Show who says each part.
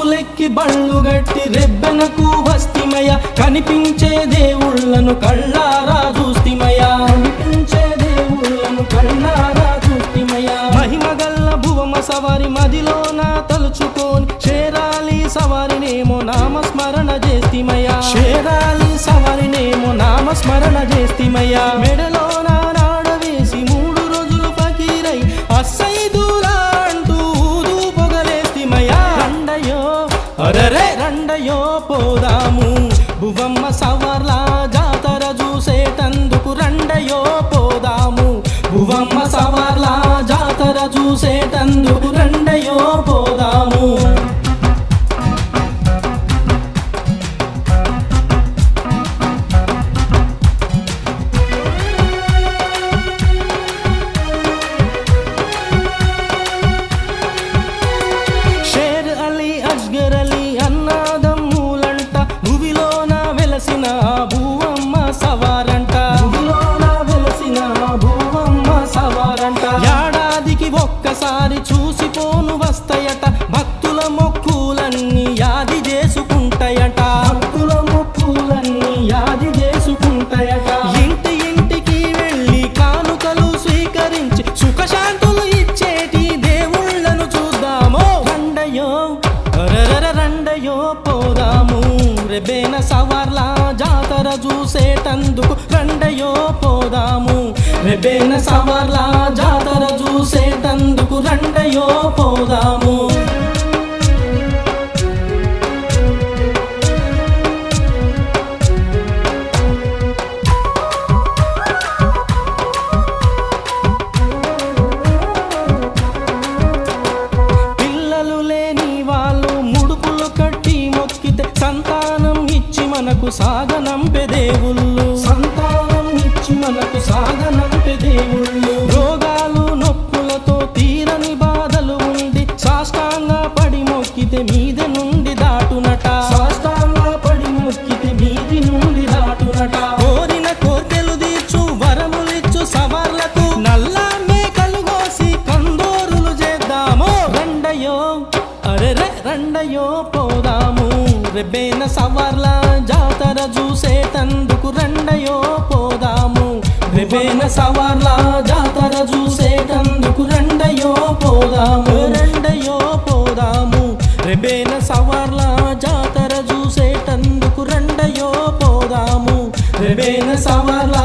Speaker 1: బస్సులెక్కి బళ్ళు గట్టి రెబ్బెనకు వస్తిమయ కనిపించే దేవుళ్ళను కళ్ళారా చూస్తిమయ కనిపించే దేవుళ్ళను కళ్ళారా చూస్తిమయ మహిమగల్ల భువమ సవారి మదిలోన తలుచుకొని షేరాలి సవారినేమో నామస్మరణ చేస్తిమయ షేరాలి సవారినేమో నామస్మరణ చేస్తిమయ మెడలోన నాడవేసి 3 రోజులు ఫకీరై అస్సైదులా అంటూ ఊదు పొగలేస్తిమయ రండయో అరరే రండయో పోదాము భువమ్మ సవర్ల జాతర చూసేటందుకు రండయో పోదాము భువమ్మ సవర్ల జాతర చూసేటందుకు రండయో పోదాము అన్నాదమ్ములంట భువిలోన వెలసిన భూవమ్మ సవారంట భువిలోన వెలసిన భూవమ్మ సవారంట ఏడాదికి ఒక్కసారి చూసిపోను వస్తాయట భక్తుల మొక్కులన్నీ యాది చేసుకుంటాయట భక్తుల మొక్కులన్నీ యాది చేసుకుంటాయట ఇంటి ఇంటికి వెళ్ళి కానుకలు స్వీకరించి సుఖశాంతులు ఇచ్చేటి దేవుళ్ళను చూద్దాము రండయో రండయో పోదాము రెబ్బెన సవర్ల జాతర చూసేటందుకు రండయో పోదాము రెబ్బెన సవర్ల జాతర చూసేటందుకు రండయో పోదాము సంతానం ఇచ్చి మనకు సాగనంపె దేవుళ్ళు సంతానం ఇచ్చి మనకు సాగనంపె దేవుళ్ళు రోగాలు నొప్పులతో తీరని బాధలు ఉండి సాష్టాంగ పడి మొక్కితే మీది నుండి దాటునట సాష్టాంగ పడి మొక్కితే మీది నుండి దాటునట కోరిన కోర్కెలు తీర్చు వరములిచ్చు సవర్లకు నల్ల మేకలు కోసి కందోరులు చేద్దాము రండయో అరెరే రండయో పోదాము రెబ్బెన సవర్ల జాతర చూసేటందుకు రండయో పోదాము రెబ్బెన సవర్ల జాతర చూసేటందుకు రండయో పోదాము రండయో పోదాము రెబ్బెన సవర్ల జాతర చూసేటందుకు రండయో పోదాము రెబ్బెన సవర్ల